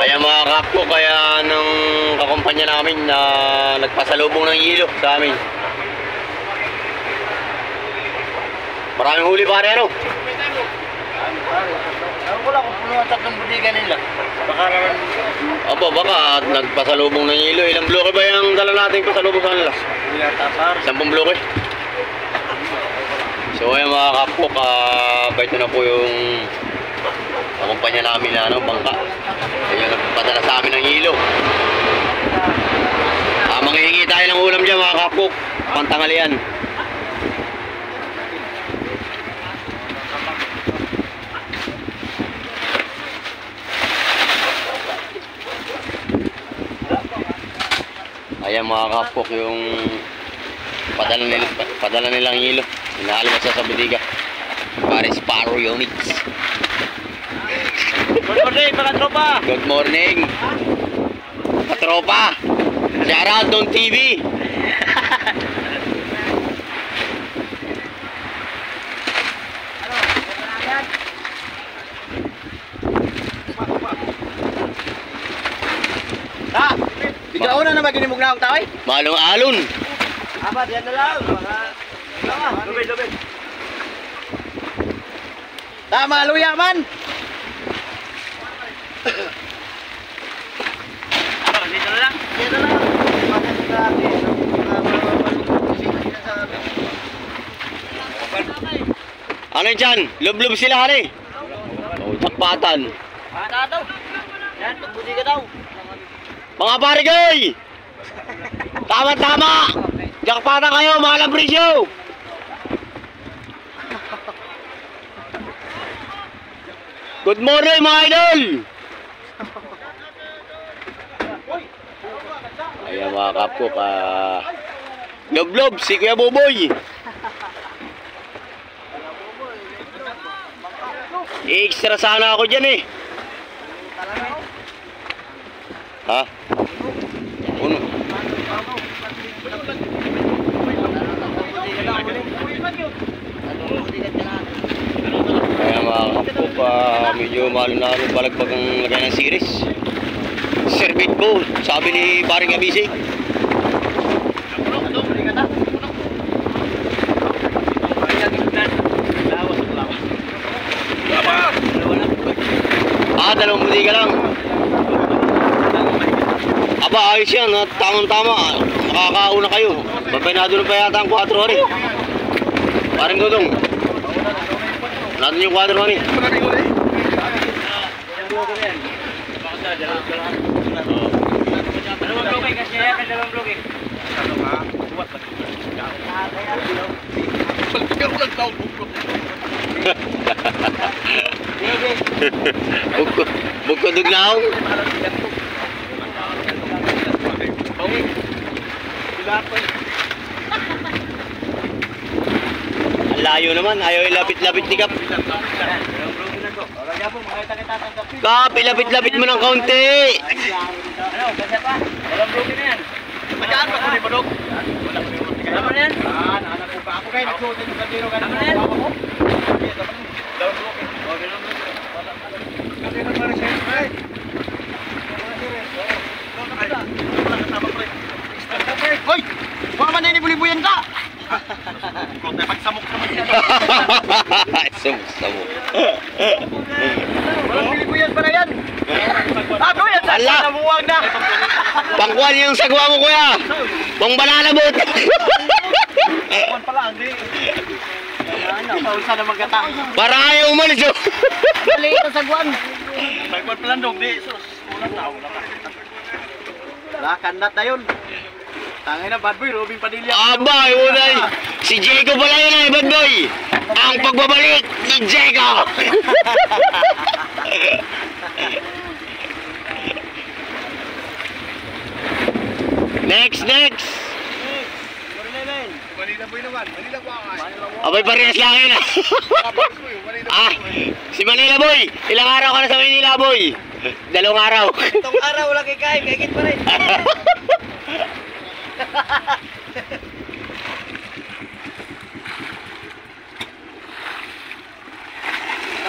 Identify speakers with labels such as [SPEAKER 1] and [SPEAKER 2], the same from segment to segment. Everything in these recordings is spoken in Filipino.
[SPEAKER 1] Kaya mga kapko, kaya nung kakumpanya namin na nagpasalubong ng hilo sa amin. Maraming huli pare ano?
[SPEAKER 2] Wala kung puno at tatlong budigan nila. Baka naman...
[SPEAKER 1] Opo, baka nagpasalubong ng hilo. Ilang bloke ba yung dala natin pasalubong sa kanila? 10 bloke. So ayan mga kapko, ito na po yung kakumpanya namin na ano, bangka. Ayun, nagpadala sa amin ng hilo. Manghihingi tayo ng ulam dyan mga kapko, pantangalian. Ayan mga kapok yung padala nilang hilo. Inaalmas sa budiga. Pare Sparrow Units.
[SPEAKER 2] Good morning mga tropa!
[SPEAKER 1] Good morning katropa. Shout out Don TV.
[SPEAKER 2] Ikaw na naman ginimog na ako taway?
[SPEAKER 1] Malong alon.
[SPEAKER 2] Aba, diyan na lang. Lubid. Tama, luya man. Dito na lang.
[SPEAKER 1] Ano dyan? Lub-lub sila hari. Jakpatan.
[SPEAKER 2] Ano daw? Yan, pagbudi ka daw.
[SPEAKER 1] Mga parigay! Tama-tama! Jakpatan kayo mga labrisyo! Good morning mga idol! Ayan mga kapko, lob-lob si Kuya Boboy. I-extra sana ako dyan eh. Ha? Uno. Kaya mga kapko, medyo mahal na balagpag ang lagay ng series. Servit ko, sabi ni Paring Abisig. Dalawang budiga lang. Aba, ayos yan. Tamang-tama. Makakauna kayo. Babaynado na pa yata ang 4 hari. Parang dudong. Natin yung 4 hari.
[SPEAKER 2] Dalawang bloke kasi yan. Dalawang bloke.
[SPEAKER 1] Bugkodog na ako. Ang layo naman. Ayaw ilapit-lapit ni Kap. Kap, ilapit-lapit mo ng kaunti.
[SPEAKER 2] Ano, kasi pa? Dalawang bloke na yan. Magkaan ba kung di padog? Tama na yan? Anak ko pa. Ako kayo nagsuotin yung katiro ka. Tama na yan? Dalawang bloke.
[SPEAKER 3] Hoy! Baka man na buli-buyan ka!
[SPEAKER 2] Kung tayo pagsamok naman yan.
[SPEAKER 1] Samok.
[SPEAKER 3] Walang buli-buyan pa na yan! Ako yan!
[SPEAKER 1] Ala!
[SPEAKER 3] Namuwag na!
[SPEAKER 1] Pangkuhan yung sagwa mo kuya! Pang bananabot!
[SPEAKER 3] Pangkuhan pala, hindi. Pausa na magkata.
[SPEAKER 1] Para ayaw umalis oh!
[SPEAKER 3] Maliit ang sagwan.
[SPEAKER 2] Pagkuhan pala dong, di. Sus, ulang tao lang.
[SPEAKER 3] Wala, kandat na yun. Tangay na, bad boy, Robin Padilla.
[SPEAKER 1] Aba, unay! Si Jacob pala yun eh, bad boy! Ang pagbabalik ni Jacob! Next!
[SPEAKER 2] Manila boy naman. Manila boy.
[SPEAKER 1] Abay, parehas lang yun ah! Si Manila boy! Ilang araw ka na sa Manila boy? 2 araw.
[SPEAKER 3] Itong araw, wala kay kain, kahit pa rin.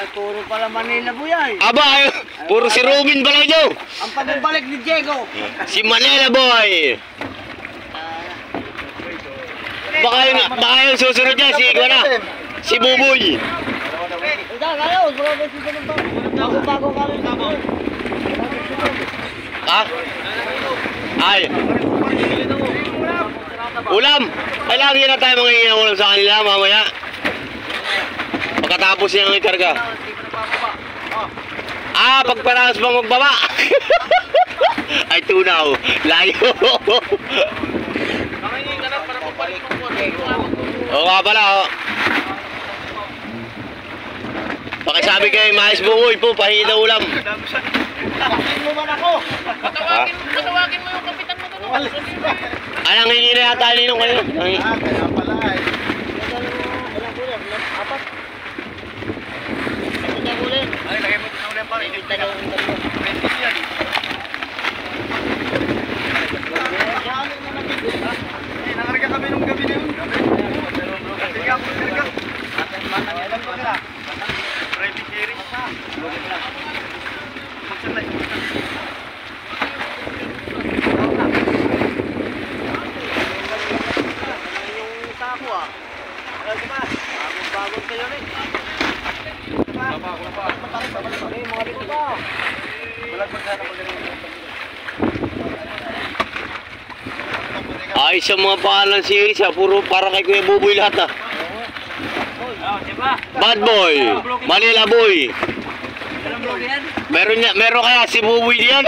[SPEAKER 2] Ay, puro pala Manila Boy.
[SPEAKER 1] Aba, puro si Ruben pala nyo.
[SPEAKER 2] Ang pagbabalik ni Diego.
[SPEAKER 1] Si Manila Boy. Baka yung susunod niya, si Iguana. Si Buboy.
[SPEAKER 2] Hindi, ngayon. Bago-bago kami.
[SPEAKER 1] Ha? Ay. Ulam. Ay, lagi na tayo mangingi ng ulam sa kanila mamaya. Pagkatapos niyang ikarga. Pagparahas pa magbaba. Ay, tunaw. Layo. Oo nga pala, oh. Pakisabi kay Mais Bungoy po, pahingi na ulam.
[SPEAKER 2] Bakit mo man ako?
[SPEAKER 4] Patawagin mo yung kapitan mo doon.
[SPEAKER 1] Ay, nangingi na yata ninong kayo.
[SPEAKER 3] Kaya pala eh.
[SPEAKER 2] Apat. Ito ulit.
[SPEAKER 3] Ay, lagay mo sa ulit pa rin.
[SPEAKER 2] Ito na ulit.
[SPEAKER 3] Nakarga kami nung gabi na yun. Sige ako nakarga. Private series.
[SPEAKER 2] Yung sako ah. Ano ba? Bago kayo rin. Mga dito ba?
[SPEAKER 1] Ayos yung mga pangalan si Isa, puro para kay Kuya Buboy lahat ah. Bad Boy, Manila Boy. Meron kaya si Buboy diyan?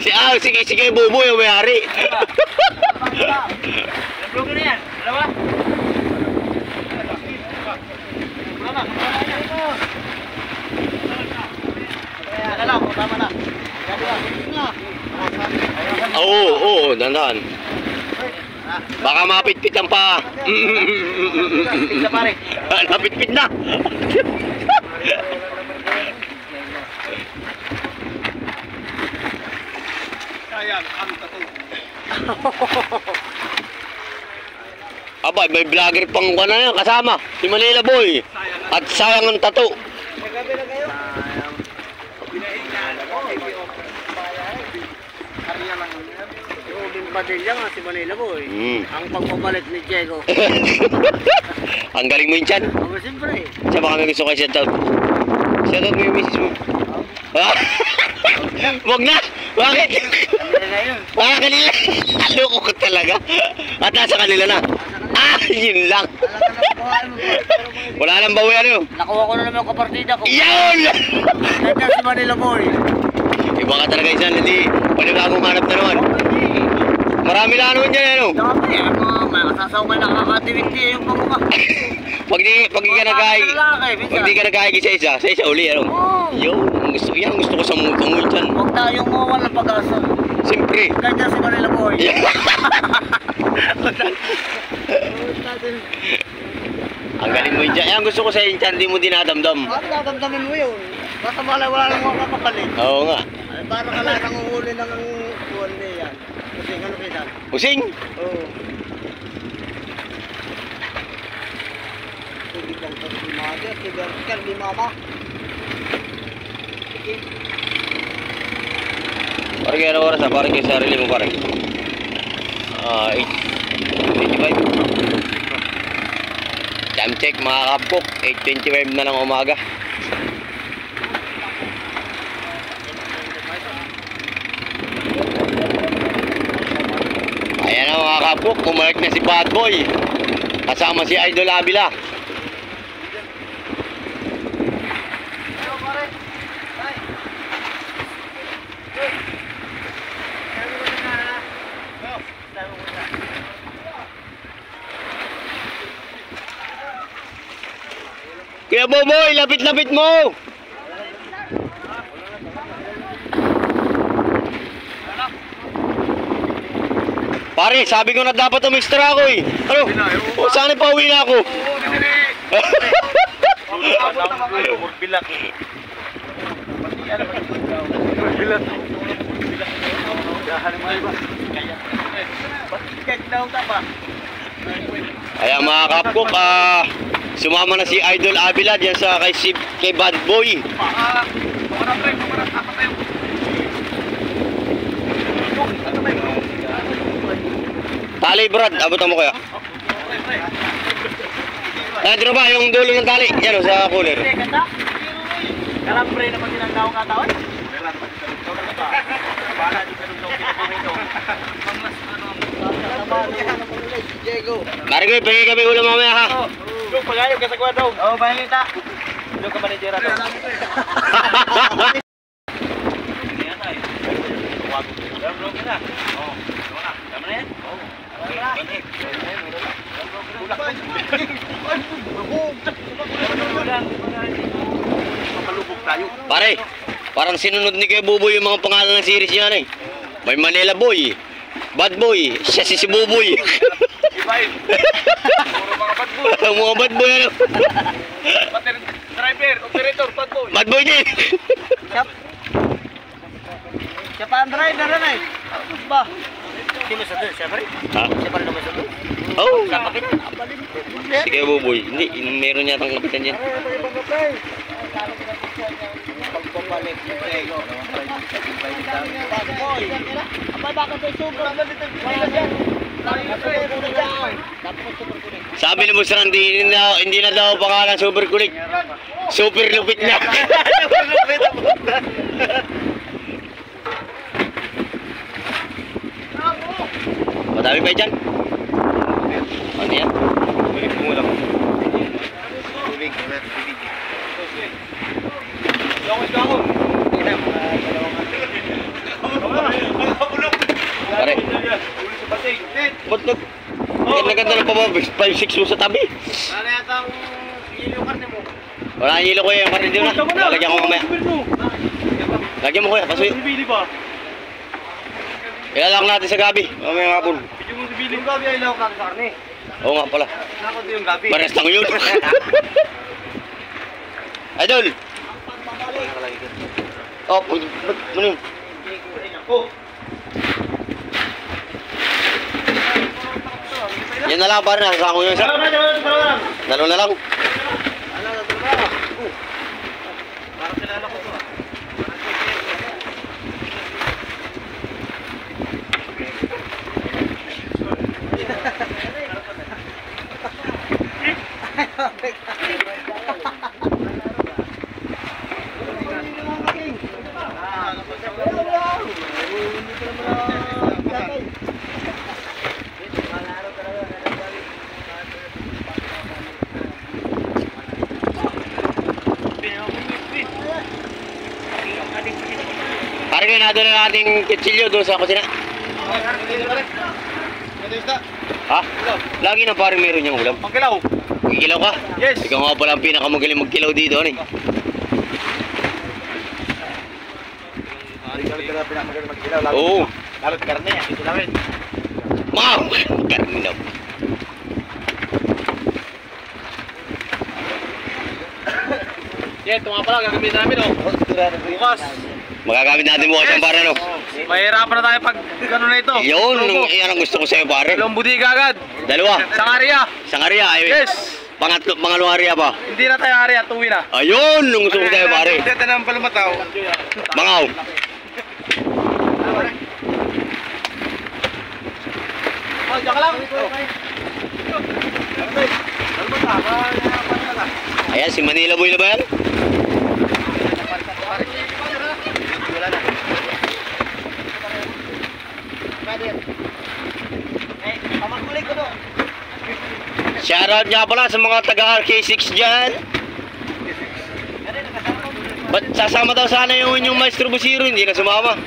[SPEAKER 1] Si Kuya Buboy yung may-ari.
[SPEAKER 2] Vlogger na yan. Dalawa? Tama na.
[SPEAKER 1] Oo, dandan. Baka mapitpit ang pa. Napitpit na.
[SPEAKER 3] Ayan, ang tato.
[SPEAKER 1] Aba, may vlogger pang na yan kasama. Si Manila Boy. At sayang ang tato.
[SPEAKER 2] Nagabi na kayo? Robin Padilla nga si Manila Boy. Ang pagpabalik ni Diego.
[SPEAKER 1] Ang galing mo yun, Chan.
[SPEAKER 2] Oh, siyempre.
[SPEAKER 1] Siya baka may gusto kayo shoutout. Shoutout mo yung misis mo. Wag na! Bakit?
[SPEAKER 2] Kanila na yun.
[SPEAKER 1] Kanila. Loko ko talaga. At nasa kanila na. Yun lang. Wala nang bawi ano.
[SPEAKER 2] Nakuha ko na naman yung kapartida ko.
[SPEAKER 1] Yun!
[SPEAKER 2] Nandiyan si Manila Boy.
[SPEAKER 1] Iba ka talaga isa, hindi. Panibagong hanap na naman. Marami na naman dyan, ano?
[SPEAKER 2] Dami, masasaw may nakakatiwindi yung pagkuka.
[SPEAKER 1] Pag di ka nagkahay, pag di ka nagkahay sa isa uli, ano? Yun, gusto ko sa muto mo dyan.
[SPEAKER 2] Huwag tayong mawala ng pag-asa.
[SPEAKER 1] Siyempre.
[SPEAKER 2] Nandiyan si Manila Boy.
[SPEAKER 1] Ang galing mo dyan. Yan, gusto ko sa inyo, hindi mo dinadamdam.
[SPEAKER 2] Bakit dadamdamin mo yun? Basta wala nang mga kapalit.
[SPEAKER 1] Oo nga.
[SPEAKER 2] Ay, para ka lang nanguhuli ng buwan na yan. Kasi ano kita?
[SPEAKER 1] Using!
[SPEAKER 2] Oo. Hindi kang pagsimada, sigar di mama.
[SPEAKER 1] Parang kaya na oras ha, parang kaya sarili mo parang. 8:25. Time check mga kapok, 8:25 na ng umaga. Ayan na mga kapok, bumalik na si Bad Boy. Kasama si Idol Avila. Kuya Boboy, lapit-lapit mo! Pare, sabi ko na dapat umistra ako eh. Ano? O, saan pauwi na ako?
[SPEAKER 3] Bilak. Bilak.
[SPEAKER 1] Kaya mga kapkok, Sumama na si Idol Avila diyan sa kay Bad Boy. Tali Brad, abutan mo kaya? Dito ba yung dulo ng tali? Yan o, sa cooler.
[SPEAKER 3] Kalambre naman yun ang daong katawan.
[SPEAKER 1] Marigoy, pahingin kami ulam mamaya ha.
[SPEAKER 3] Dog, pag-ayog ka sa kwadro. Oo, pahingin ta. Dog ka manager ato.
[SPEAKER 1] Pare, parang sinunod ni kay Buboy yung mga pangalan ng series niya eh. May Manila Boy, Bad Boy, siya si Buboy.
[SPEAKER 2] Puro mga bad boy.
[SPEAKER 1] Mga Bad Boy ano.
[SPEAKER 2] Driver, operator, bad boy.
[SPEAKER 1] Bad Boy din.
[SPEAKER 3] Siya pa ang driver na eh. Ba? Sino sa doon? Siya pa rin?
[SPEAKER 1] Ha?
[SPEAKER 3] Siya pa rin naman sa doon?
[SPEAKER 1] Oo.
[SPEAKER 3] Siya pa rin?
[SPEAKER 1] Si kay Buboy. Hindi, meron yatang kapitan dyan.
[SPEAKER 3] Pagpapalik sa Tego.
[SPEAKER 1] Sabi ni Boss Randy, hindi na daw pangalan Super Kulik. Super lupit niya. Madami pa dyan? Ano yan?
[SPEAKER 3] Tubig mo lang. Tubig.
[SPEAKER 1] Pare. Ba't naganda ng pababa? 5-6 mo sa tabi.
[SPEAKER 3] Ano yata ang ilo karne mo?
[SPEAKER 1] Wala ang hilo ko yung karne dito na. Lalagyan ko mamaya. Lagyan mo kuya, pasuyo.
[SPEAKER 3] Bibili ba?
[SPEAKER 1] Ilalak natin sa gabi. Mamaya nga po.
[SPEAKER 3] Yung gabi ay ilaw karne.
[SPEAKER 1] Oo nga pala.
[SPEAKER 3] Nakot yung gabi.
[SPEAKER 1] Pares lang yun. Idol! Oh, ano yun? Yan na lang pare, nasa ko yun isa. Dalawa na lang.
[SPEAKER 3] Parang kilala ko to.
[SPEAKER 1] Pare kayo na doon na nating kitsilyo doon sa kusina. Ha? Lagi na pare meron niyang ulam.
[SPEAKER 3] Pagkilaw.
[SPEAKER 1] Magkilaw ka?
[SPEAKER 3] Yes.
[SPEAKER 1] Ikaw nga pala ang pinakamagaling magkilaw dito. Ano eh? Oo.
[SPEAKER 3] Lalot karne. Ito namin.
[SPEAKER 1] Wow! Karni na.
[SPEAKER 2] Yan, ito nga pala, gagamitin namin oh. Bukas.
[SPEAKER 1] Magagamit natin bukas yung pare no?
[SPEAKER 2] Mahirapan na tayo pag gano'n na ito.
[SPEAKER 1] Yun, yan ang gusto ko sa'yo pare.
[SPEAKER 2] Dalawang budiga agad.
[SPEAKER 1] Dalawa.
[SPEAKER 2] Sangaria.
[SPEAKER 1] Sangaria.
[SPEAKER 2] Yes.
[SPEAKER 1] Pangalawang area pa.
[SPEAKER 2] Hindi na tayo area, tuwi na.
[SPEAKER 1] Ayun, nung gusto ko sa'yo pare.
[SPEAKER 3] Dito na ang palumataw.
[SPEAKER 1] Mangaw.
[SPEAKER 3] Oh, diyan ka lang.
[SPEAKER 1] Ayan, si Manila Boy na ba yan? Shoutout nga pala sa mga taga-RK6 dyan. Ba't sasama daw sana yung inyong Maestro Busiro, hindi na sumama.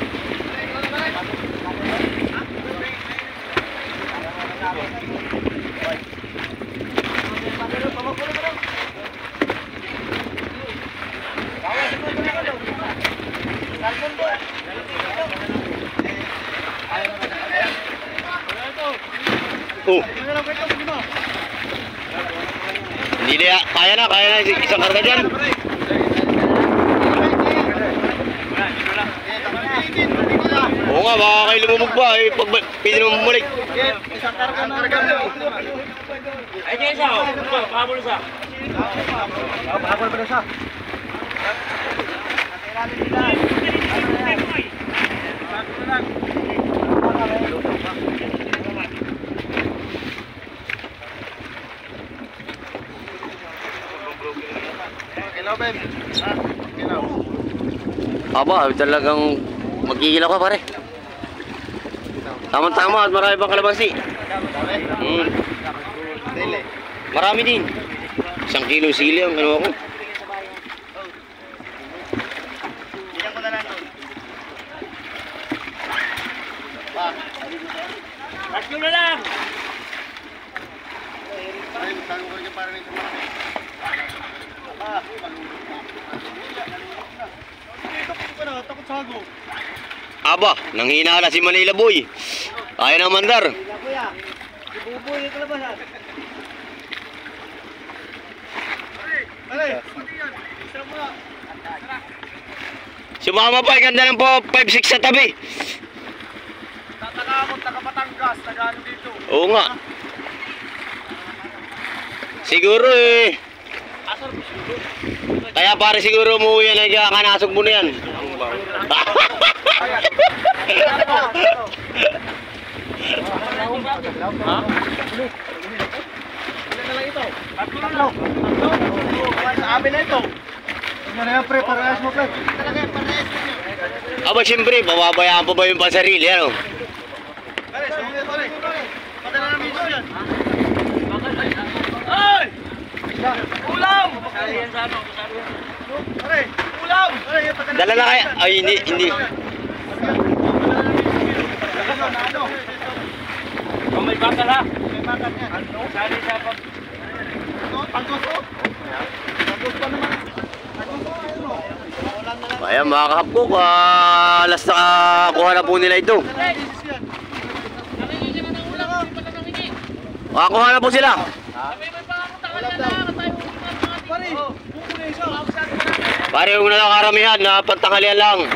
[SPEAKER 1] Oh. Hindi na, kaya na isang karga dyan. Oo nga, baka kayo lumubog pa eh, pag pwede naman bumalik.
[SPEAKER 3] Isang karga na.
[SPEAKER 2] Ay, dyan isa oh. Pahabol isa.
[SPEAKER 3] Habol pa na siya. Hello, Ben. Hello.
[SPEAKER 1] Aba, talagang magigilaw ka pare. Tama-tama at marami pang kalamansi.
[SPEAKER 3] Dili.
[SPEAKER 1] Marami din. 1 kilo sili ang ano ako.
[SPEAKER 3] Ilan ko na lang doon.
[SPEAKER 2] Tatlo na lang.
[SPEAKER 3] Ayun, tango ko niya para nito. Takot sa hago.
[SPEAKER 1] Aba, nanghinala si Manila Boy. Ayaw ng mandar.
[SPEAKER 3] Kuya, si Buboy yung kalabasan. Pare, isa mo na.
[SPEAKER 1] Sumama pa, ganda ng 5-6 sa tabi.
[SPEAKER 3] Tataka ako, taga Batangas, taga ano dito.
[SPEAKER 1] Oo nga. Siguro eh. Kaya pare siguro umuwi yan, nagkakanasog mo na yan.
[SPEAKER 3] Tatlo. Sa amin na ito. Tingnan na yan, pre, parehas mo, pre. Talaga yan, parehas mo.
[SPEAKER 1] Aba siyempre, pababayaan pa ba yung pansarili, ano?
[SPEAKER 3] Pare, pare. Padala na miso yan.
[SPEAKER 2] Ay! Ulam! Sali yan sa ano?
[SPEAKER 3] Pare, ulam! Pare, padala.
[SPEAKER 1] Dala na kaya? Ay, hindi.
[SPEAKER 2] Oh, may bakal ha?
[SPEAKER 3] May makan yan.
[SPEAKER 2] Sali sa pag...
[SPEAKER 3] Panggusto? Panggusto pa naman.
[SPEAKER 1] Kaya mga kahapkok, alas nakakuha na po nila ito.
[SPEAKER 4] Nangingi naman ang ulam, hindi pa na nangingi.
[SPEAKER 1] Makakuha na po sila.
[SPEAKER 4] Sabi mo pa ako tangal na tayo
[SPEAKER 3] Pare, buko na isa.
[SPEAKER 1] Pare, yung nakakaramihan na pantanghalian lang.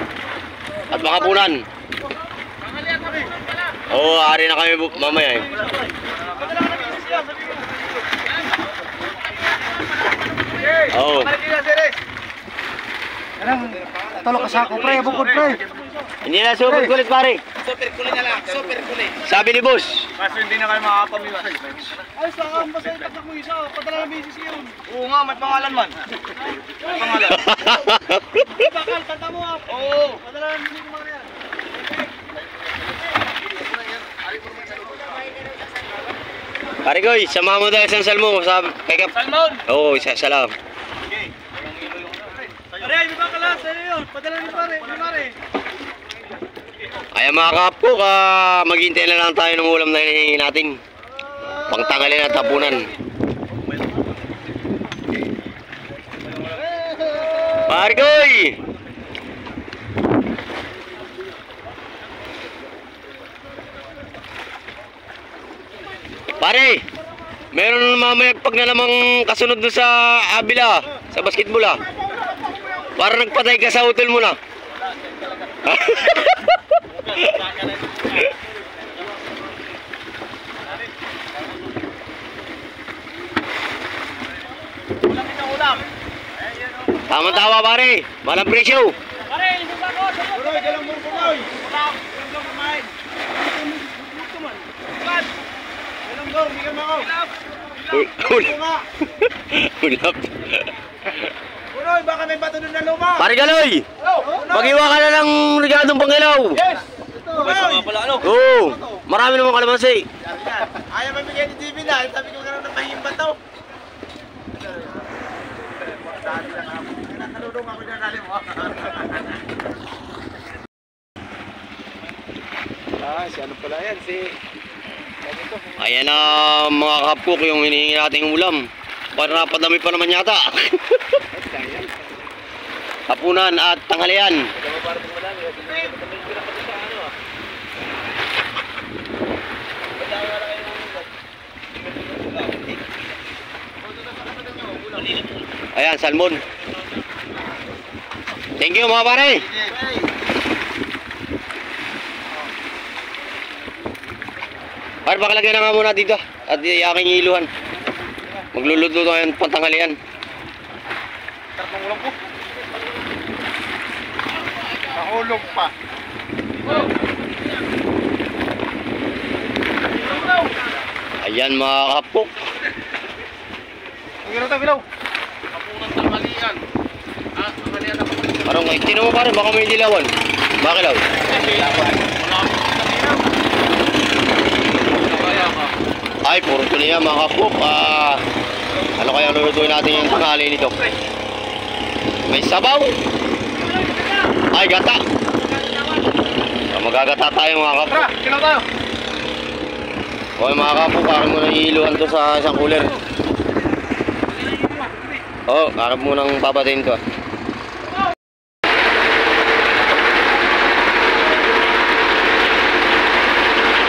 [SPEAKER 1] At makapunan.
[SPEAKER 4] Tangalian kami, pala.
[SPEAKER 1] Oo, ari na kami mamaya eh.
[SPEAKER 3] Padala na miso yan.
[SPEAKER 1] Oo.
[SPEAKER 3] Pare, kaya seres. Anong tulog ka sa ako, pre, bukod, pre.
[SPEAKER 1] Hindi na super kulit pare.
[SPEAKER 2] Super kulay na lang, super kulay.
[SPEAKER 1] Sabi ni boss.
[SPEAKER 2] Kaso hindi na kayo makakapamila.
[SPEAKER 3] Ayos lang, ang basta itakak mo isa. Padala na miso siya yun.
[SPEAKER 2] Oo nga, may pangalan man. May pangalan.
[SPEAKER 3] Bakal, kanta mo ah.
[SPEAKER 2] Oo.
[SPEAKER 3] Padala na miso yung mga yan.
[SPEAKER 1] Pare ko, samahan mo dahil isang salmo. Kay Kap.
[SPEAKER 2] Salmon!
[SPEAKER 1] Oo, isa lang.
[SPEAKER 3] Pare, ay, may bakal ha, sa'yo yun. Padala ni pare, ni pare.
[SPEAKER 1] Kaya mga kahapkok, maghintay na lang tayo ng ulam na hinihingi natin. Pangtanghalian at tapunan. Pare ko! Pare, meron mamayagpag na namang kasunod doon sa Abila, sa basketball ah. Para nagpatay ka sa hotel mo na. Tama-tama pare, malang presyo.
[SPEAKER 2] Pare, hindi ba ako?
[SPEAKER 3] Puroy, dalang mo, puroy.
[SPEAKER 2] Ulam! Ulam kumain!
[SPEAKER 3] Dalang go, bigyan mo ako.
[SPEAKER 1] Ulap. Ulap.
[SPEAKER 3] Puroy, baka may bato doon na luma.
[SPEAKER 1] Pare Galoy, mag-iwa ka na ng ligadong pangilaw.
[SPEAKER 3] Yes! Ito, puroy.
[SPEAKER 2] Pala ano?
[SPEAKER 1] Oo, marami naman kalamansi.
[SPEAKER 3] Ayaw mabigay ni TV na. Sabi ko gano'n ng mahing bato. Nakalulong ako dyan, dali mo. Si ano pala yan? Si...
[SPEAKER 1] Ayan na mga kapkok yung hinihingi nating ulam. Para napadami pa naman yata. Hapunan at tanghalian. Ayan, salmon. Thank you mga pare. Pare, pakalagay na nga muna dito. At aking iluhan. Magluluto tayo ng pantanghalian.
[SPEAKER 3] Sarap ng ulam ko. Nahulog pa.
[SPEAKER 1] Ayan mga kapok.
[SPEAKER 3] Ang gano'n tayo, Bilaw.
[SPEAKER 4] Kapunang tanghalian. Ah, tanghalian ako.
[SPEAKER 1] Parang tinan mo pare, baka may dilawan. Bakit law? Ay, puro tuloy yan mga kapok. Ano kaya lulutuin natin yung tanghali nito? May sabaw. Ay, gata. Magagata tayo mga kapok.
[SPEAKER 3] Tara, kilaw tayo.
[SPEAKER 1] Okay mga kapok, akin mo nang iiluhan to sa isang cooler. Oo, akin mo nang papatayin to.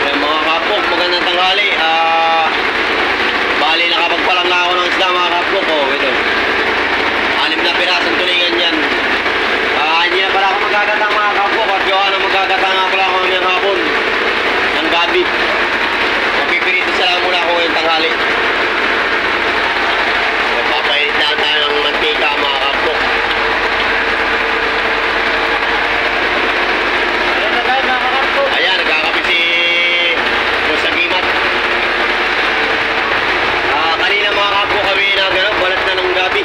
[SPEAKER 1] Ayan mga kapok, magandang tanghali. Bali, nakapagpalang na ako ng isda mga kapok. Oh, ito. 6 na pirasong tulingan yan. Hindi na pala ako magagata mga kapok. At gawa na magagata nga pala ako ngayong hapon. Ng gabi. Magpipirito sa lang muna ako ngayong tanghali. Magpapainit na tayo ng mantika mga kapok.
[SPEAKER 3] Ayan na tayo, mga kapok.
[SPEAKER 1] Ayan, nagkakape si Musagimat. Kanina mga kapok kami na gano'n, balat na ng gabi.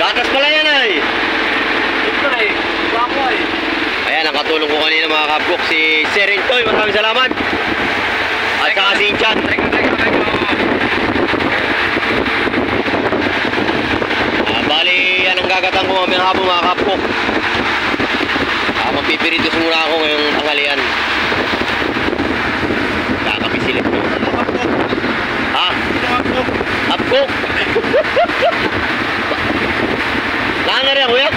[SPEAKER 1] Gatas pala yan ay.
[SPEAKER 2] Ito na eh. Bako eh.
[SPEAKER 1] Ayan, nakatulong ko kanina mga kapok si Serintoy. Maraming salamat. At saka si Inchan. Bali, yan ang gagatang ko mamayang hapon mga kapok. Magpipiritos muna ako ngayong tanghalian. Kakapisilip ko. Ha? Hapkok? Lahan na rin ako yan?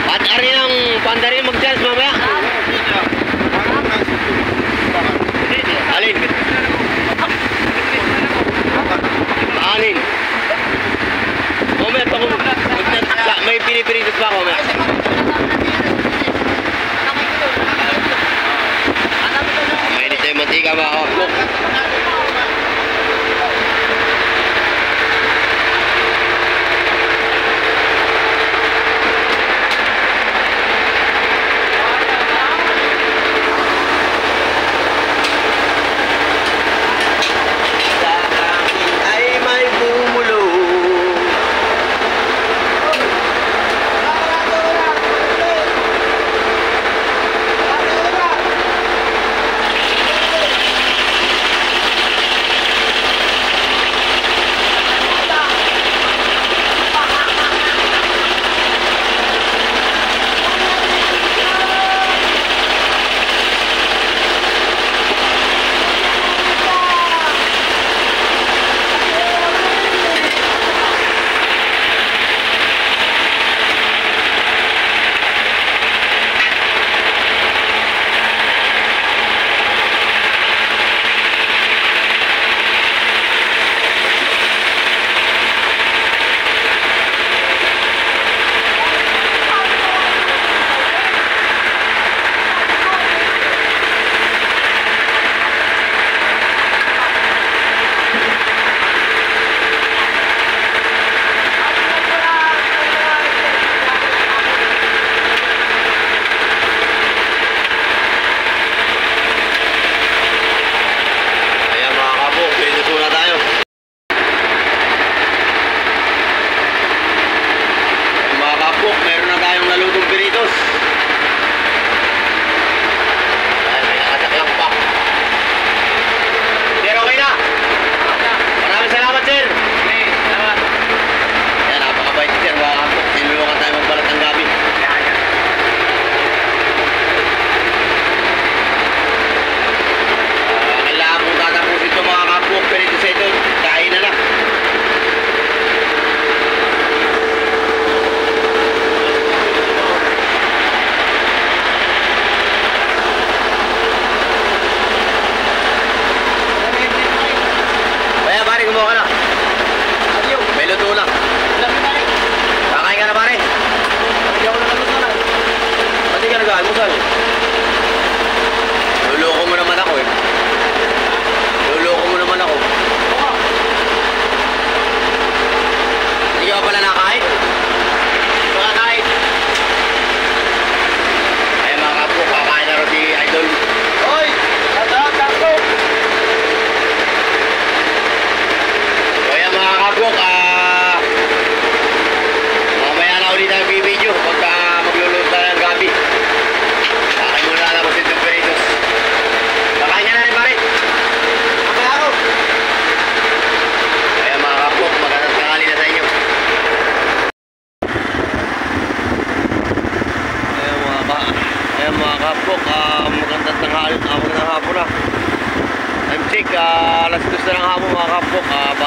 [SPEAKER 1] At ari ng pandarin mag-chance mamaya. Alin? Alin? Mamaya, may pinipiritos pa ako mamaya. Mainit na yung mantika mga kapok. Ay may bumulo.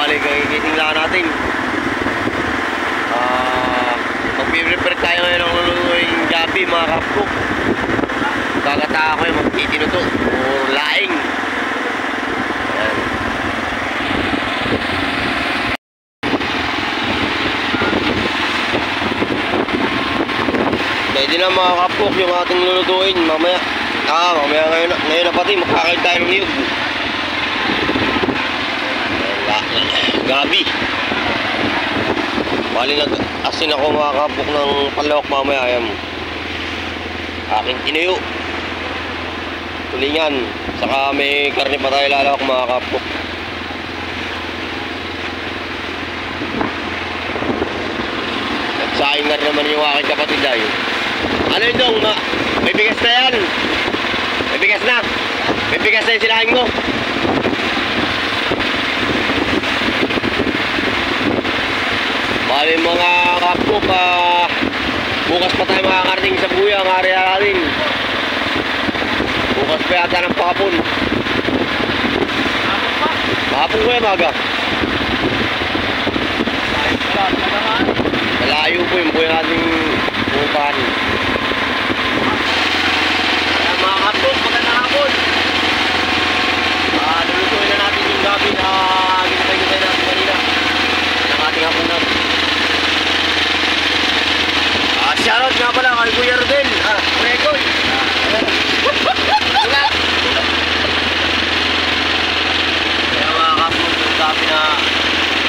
[SPEAKER 1] balik ang igising lang natin. Mag-prepare tayo ngayon ng lulutuing gabi mga kapkok. Gagata ako yung magtitinuto o laing. Ayan. Pwede na mga kapkok yung ating lulutuin mamaya. Mamaya ngayon na pati makakain tayo ng niyog. Gabi. Bali nag-asin ako mga kapok ng palawak mamaya. Ayan. Aking tinuyo. Tulingan. Saka may karne pa tayo lalawak mga kapok. Nagsaing na naman yung aking kapatid ay. Ano yun dong? May bigas na yan. May bigas na. May bigas na yung sinahin mo. Bali mga kapok, bukas pa tayo makakarating sa buya ang area natin. Bukas pa yata ng papon. Papon ko yung maga. Malayo po yung buya nating pupuntahan. Kaya mga kapok, magandang hapon. Lulutuin na natin yung gabi na ginagay natin kanina. Ang ating hapunan. Shoutout nga pala kay Kuya Rodel. Kuya Koy. Kaya mga kapos, yung gabi na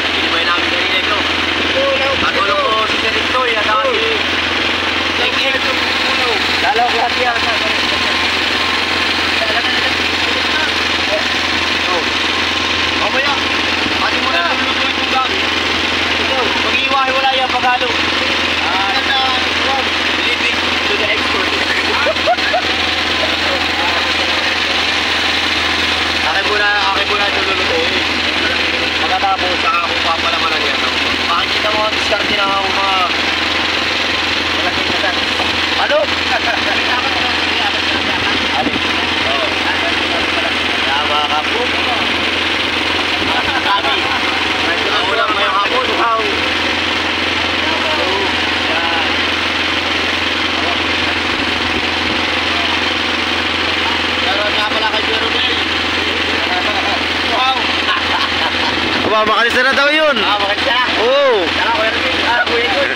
[SPEAKER 1] pinimay namin kanina ito. Matulong po si Sir Itoy at ako si Thank you. Lalo ko hati yan. Mamaya, pati mo na lulutuin yung gabi. Mag-iwahi wala yan paghalo. Living to the expert. Akin muna ito lulutuin. Pagkatapos, saka akong papalamanan yan. Makikita mo ang diskarte na akong mga malaking nasan. Ano? Alin? Oo. Tama ka po. Kami. Ako lang ngayong hapon. Wow.
[SPEAKER 3] Makalis na daw yun.
[SPEAKER 1] Makalis na?
[SPEAKER 3] Oo.
[SPEAKER 1] Tara, Kuya Ruben. Kuya Ruben.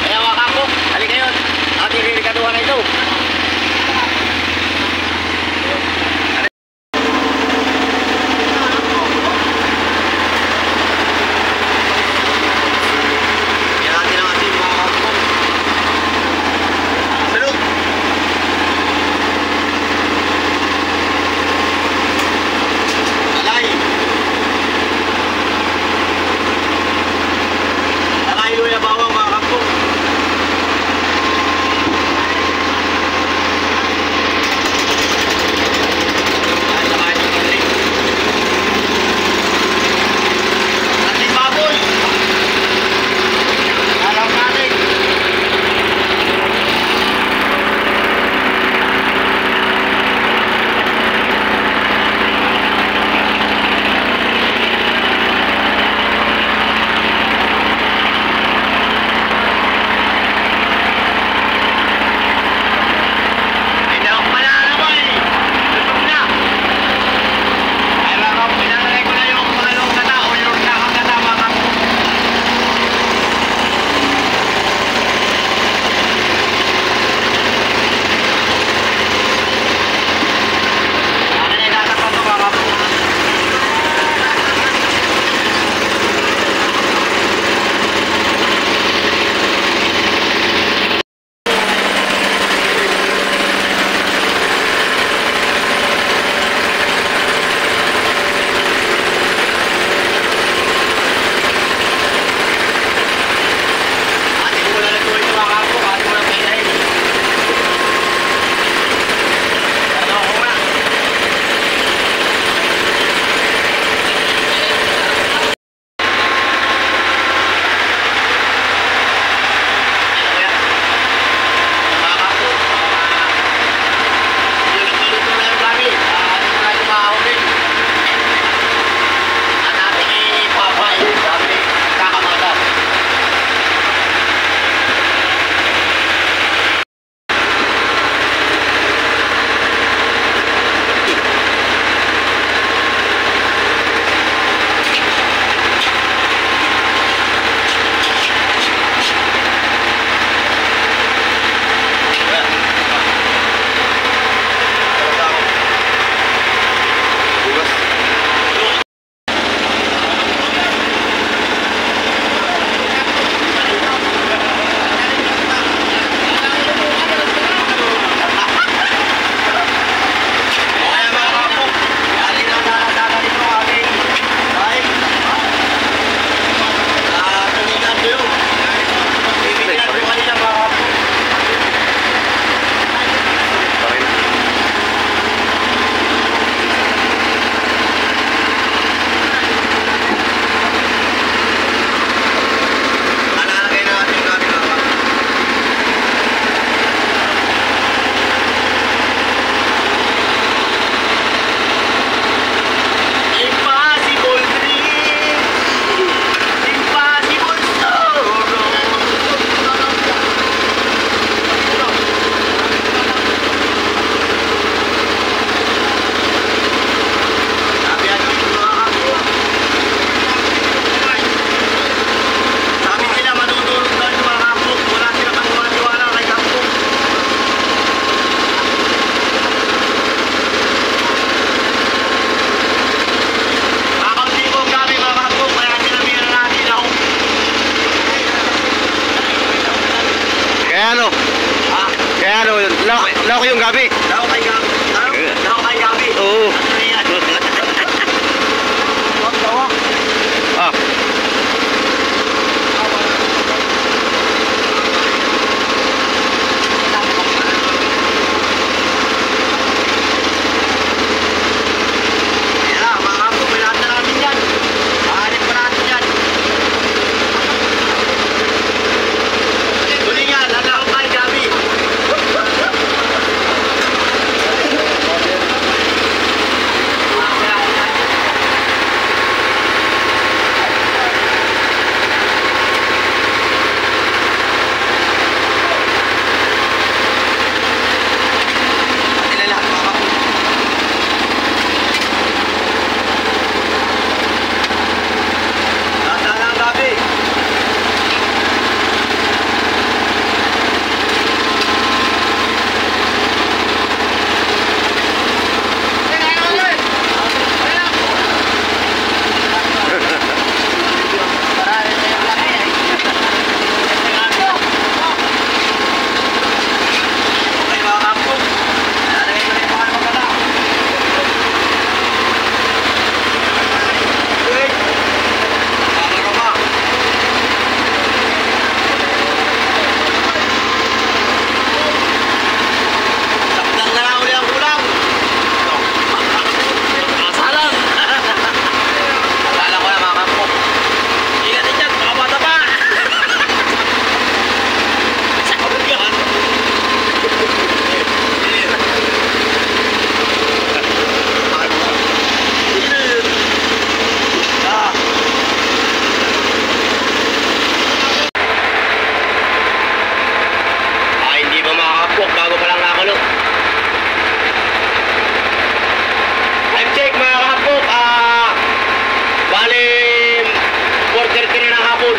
[SPEAKER 1] Kaya mga kapok, halika yun. Ating ririkaduhan na ito. Yan natin ang ating mga kapok. Salud! Alay!
[SPEAKER 3] Lako yung gabi.
[SPEAKER 1] Lako kay Gabi. Lako kay Gabi.
[SPEAKER 3] Oo.
[SPEAKER 1] Ano yan?
[SPEAKER 3] Ah.
[SPEAKER 1] Kaya, mga kapwa, may lahat na natin yan. Aanin pa natin yan. Tuloy nga, lalako kay Gabi. Sila lahat, mga kapwa. Lahat na ang Gabi. Okay, mga kapwa. Lalagay ko na yung pangalan mo pala. Wait. Pangaro ka. Sakdang na lang uli ang kulang. Asalan. Alala ko na, mga kapwa. Ingat din dyan, mga bata pa. Sa kabugan. Ah. Hindi ba makakapok bago pa lang nakulot? Time check, mga kapok. Bali 4:30 na ng hapon.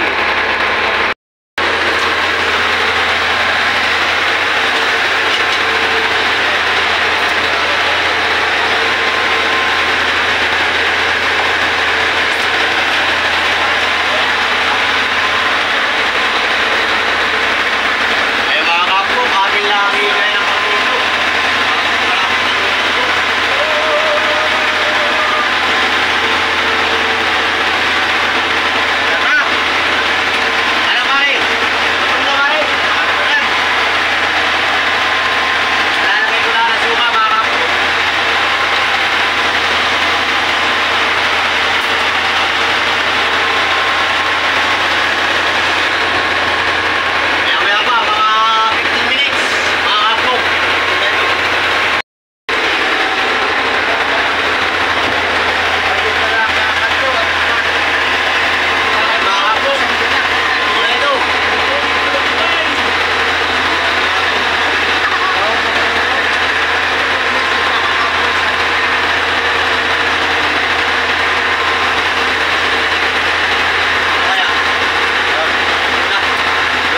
[SPEAKER 1] Ay, mga kapok, atin lang ang ingay ng pagpuso. Tara! Ano, Mari? Gutom na, Mari? Yan. Lalagay ko na ng suka, mga kapok. Maya-maya pa, mga 15 minutes, mga kapok. Mga kapok, muna ito.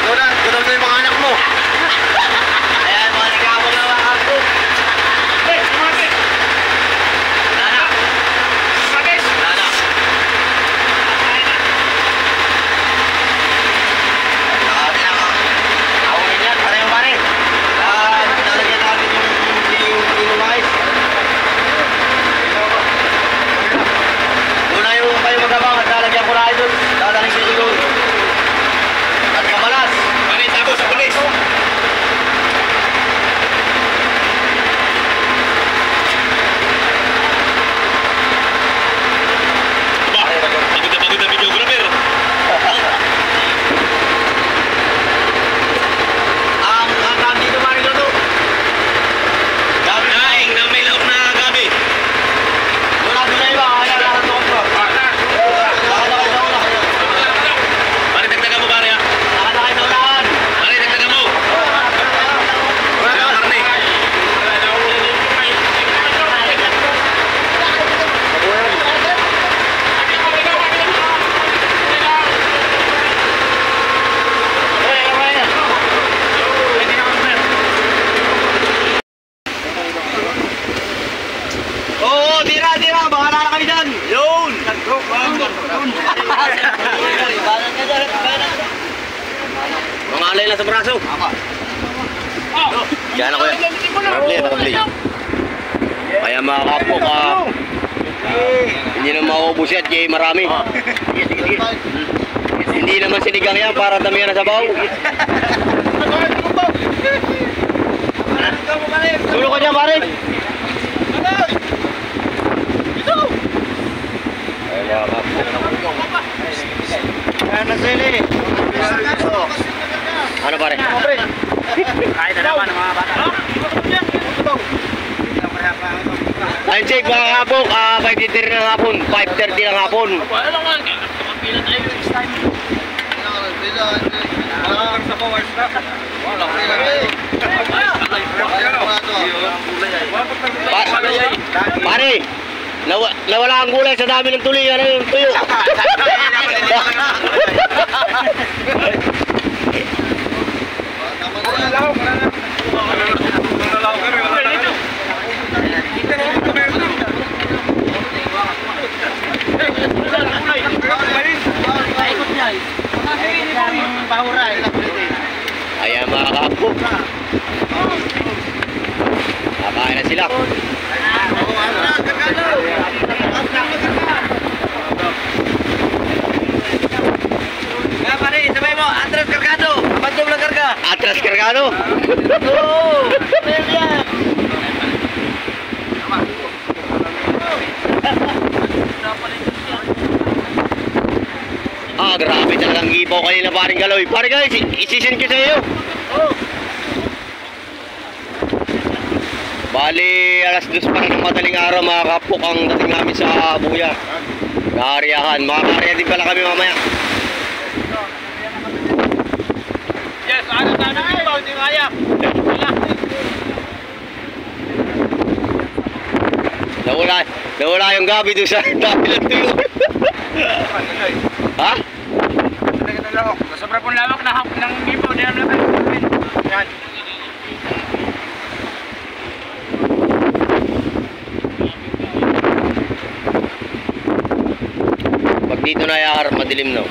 [SPEAKER 1] Kaya, gutom na yung mga anak mo. Ayan, mga nagkabong na mga kapok. Wala na. Wala na. Grabe na ka. Awin yan, pareho pare. Nalagyan natin yung mais. Doon na yung kayo magabang at lalagyan ko na kayo doon. Lalagyan ko doon. At kamalas. Manis ako sa pulis.
[SPEAKER 4] Pagod na videographer.
[SPEAKER 1] Ang tawag dito, Mari Lodo. Gabi.
[SPEAKER 4] Daing na may laok na gabi.
[SPEAKER 1] Wala doon na iba. Kaya lahat ng ko. Nakatakay sa ulan.
[SPEAKER 4] Mari, dagdagan mo, pare, ha?
[SPEAKER 1] Nakatakay sa ulan.
[SPEAKER 4] Mari, dagdagan mo. Kaya, karne.
[SPEAKER 1] Oo, tira. Bahala na kami dyan. Yun. Mga alay lang sa braso. Yan ako yan. Nakabli. Kaya mga kapok, hindi na maubos yan, kaya marami. Hindi naman sinigang yan para damihan na sabaw. Sulo ka dyan, pare. Ay, mga kapok.
[SPEAKER 3] Ayan na sili.
[SPEAKER 1] Ano pare?
[SPEAKER 2] Kahit na naman ang mga bata.
[SPEAKER 1] Time check mga kapok, 5:30 ng hapon, 5:30 ng hapon.
[SPEAKER 2] Wala lang nga. Kapila tayo this time.
[SPEAKER 1] Pare, nawala ang gulay sa dami ng tuloy, ano yung tuyo? Ayan mga kapok. Kakain na sila.
[SPEAKER 2] Nga pare, sabay mo, Atras Cargado. Abandong lang karga.
[SPEAKER 1] Atras Cargado.
[SPEAKER 2] Oo.
[SPEAKER 1] Grabe talagang gibaw kanina paring Galoy. Paring Galoy, isisend ko sa iyo. Bali, alas 2 pa ng madaling araw mga kapok ang dating namin sa Buya. Naariyahan. Makakaariya din pala kami mamaya.
[SPEAKER 2] Yes, ano na namin ba? Hindi kaya.
[SPEAKER 1] Nawala yung gabi doon sa dami ng tuyo. Ha?
[SPEAKER 2] Sobra pong lawak na ng gibaw. Di naman natin. Yan.
[SPEAKER 1] Pag dito na yaharap, madilim na.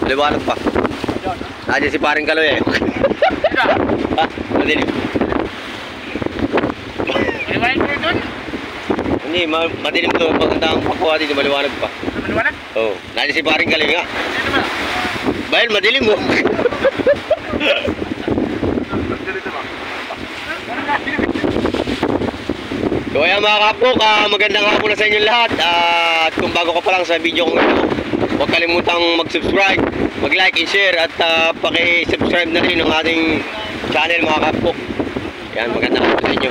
[SPEAKER 1] Liwanag pa. Nandiyan si paring Kaloy eh. Ha? Madilim.
[SPEAKER 2] Maliwanag po doon?
[SPEAKER 1] Hindi, madilim to. Maganda ang pakuha dito, maliwanag pa.
[SPEAKER 2] Maliwanag?
[SPEAKER 1] Oo. Nandiyan si paring Kaloy nga.
[SPEAKER 2] Ano ba?
[SPEAKER 1] Bahil, madilim mo. So ayan mga kapok, magandang hapon na sa inyo lahat. At kung bago ka pa lang sa video kong ito, huwag kalimutang mag-subscribe, mag-like and share, at paki-subscribe na rin ng ating channel mga kapok. Yan, magandang hapon sa inyo.